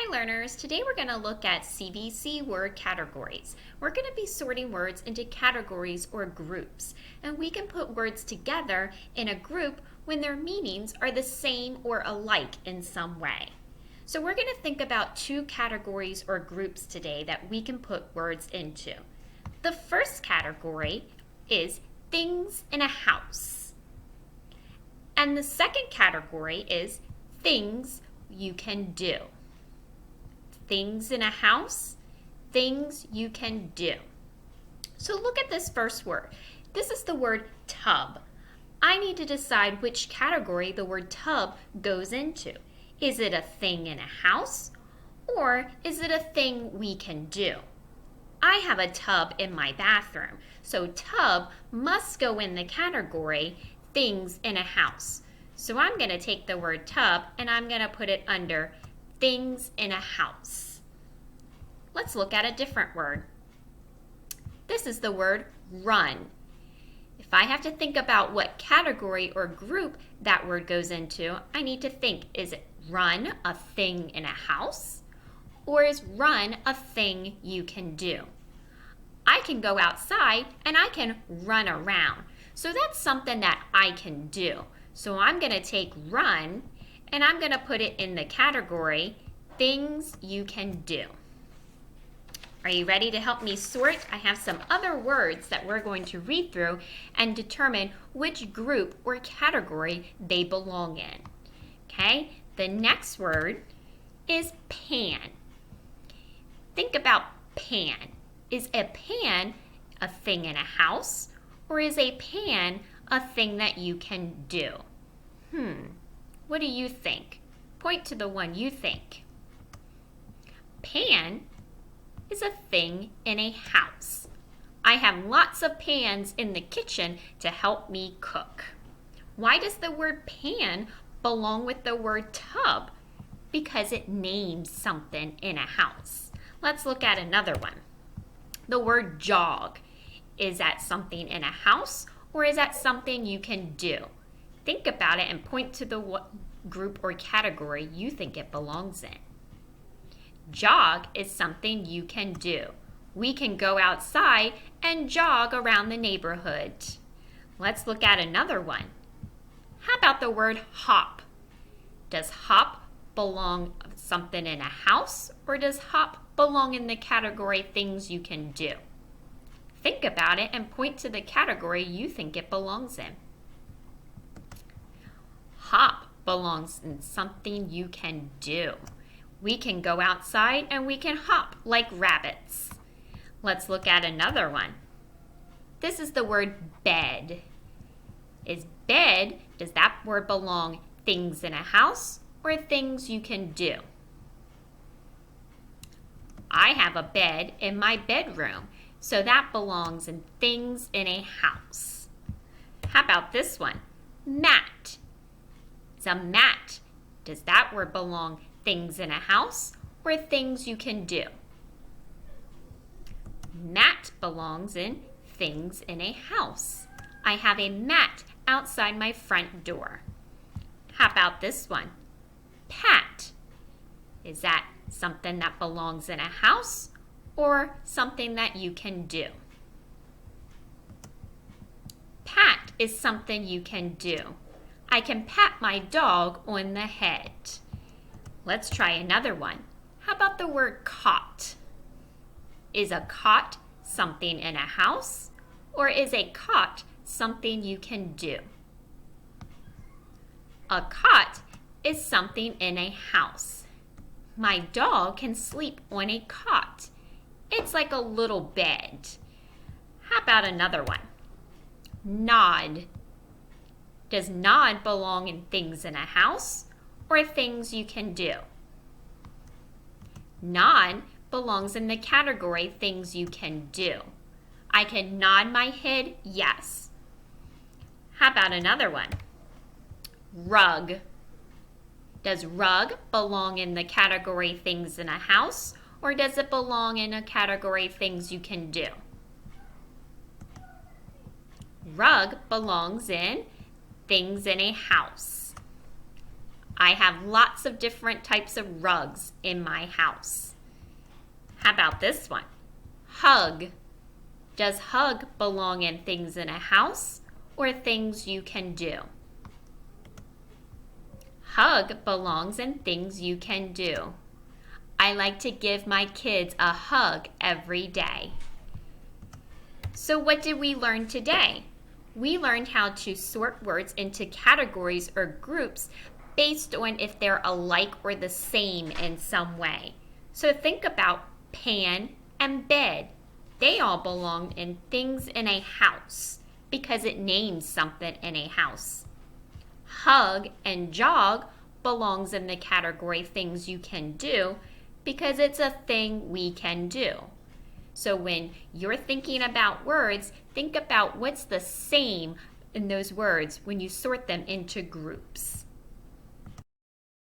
Hi learners, today we're going to look at CVC word categories. We're going to be sorting words into categories or groups, and we can put words together in a group when their meanings are the same or alike in some way. So we're going to think about two categories or groups today that we can put words into. The first category is things in a house. And the second category is things you can do. Things in a house, things you can do. So look at this first word. This is the word tub. I need to decide which category the word tub goes into. Is it a thing in a house, or is it a thing we can do? I have a tub in my bathroom, so tub must go in the category things in a house. So I'm going to take the word tub and I'm going to put it under things in a house. Let's look at a different word. This is the word run. If I have to think about what category or group that word goes into, I need to think, is it run a thing in a house, or is run a thing you can do? I can go outside and I can run around. So that's something that I can do. So I'm going to take run and I'm going to put it in the category things you can do. Are you ready to help me sort? I have some other words that we're going to read through and determine which group or category they belong in. Okay, the next word is pan. Think about pan. Is a pan a thing in a house, or is a pan a thing that you can do? What do you think? Point to the one you think. Pan is a thing in a house. I have lots of pans in the kitchen to help me cook. Why does the word pan belong with the word tub? Because it names something in a house. Let's look at another one. The word jog. Is that something in a house, or is that something you can do? Think about it and point to the group or category you think it belongs in. Jog is something you can do. We can go outside and jog around the neighborhood. Let's look at another one. How about the word hop? Does hop belong something in a house, or does hop belong in the category things you can do? Think about it and point to the category you think it belongs in. Hop belongs in something you can do. We can go outside and we can hop like rabbits. Let's look at another one. This is the word bed. Is bed, does that word belong things in a house or things you can do? I have a bed in my bedroom, so that belongs in things in a house. How about this one? Mat. It's a mat. Does that word belong things in a house or things you can do? Mat belongs in things in a house. I have a mat outside my front door. How about this one? Pat. Is that something that belongs in a house or something that you can do? Pat is something you can do. I can pat my dog on the head. Let's try another one. How about the word cot? Is a cot something in a house, or is a cot something you can do? A cot is something in a house. My dog can sleep on a cot. It's like a little bed. How about another one? Nod. Does nod belong in things in a house or things you can do? Nod belongs in the category things you can do. I can nod my head, yes. How about another one? Rug. Does rug belong in the category things in a house, or does it belong in a category things you can do? Rug belongs in things in a house. I have lots of different types of rugs in my house. How about this one? Hug. Does hug belong in things in a house or things you can do? Hug belongs in things you can do. I like to give my kids a hug every day. So what did we learn today? We learned how to sort words into categories or groups based on if they're alike or the same in some way. So think about pan and bed. They all belong in things in a house because it names something in a house. Hug and jog belongs in the category things you can do because it's a thing we can do. So when you're thinking about words, think about what's the same in those words when you sort them into groups.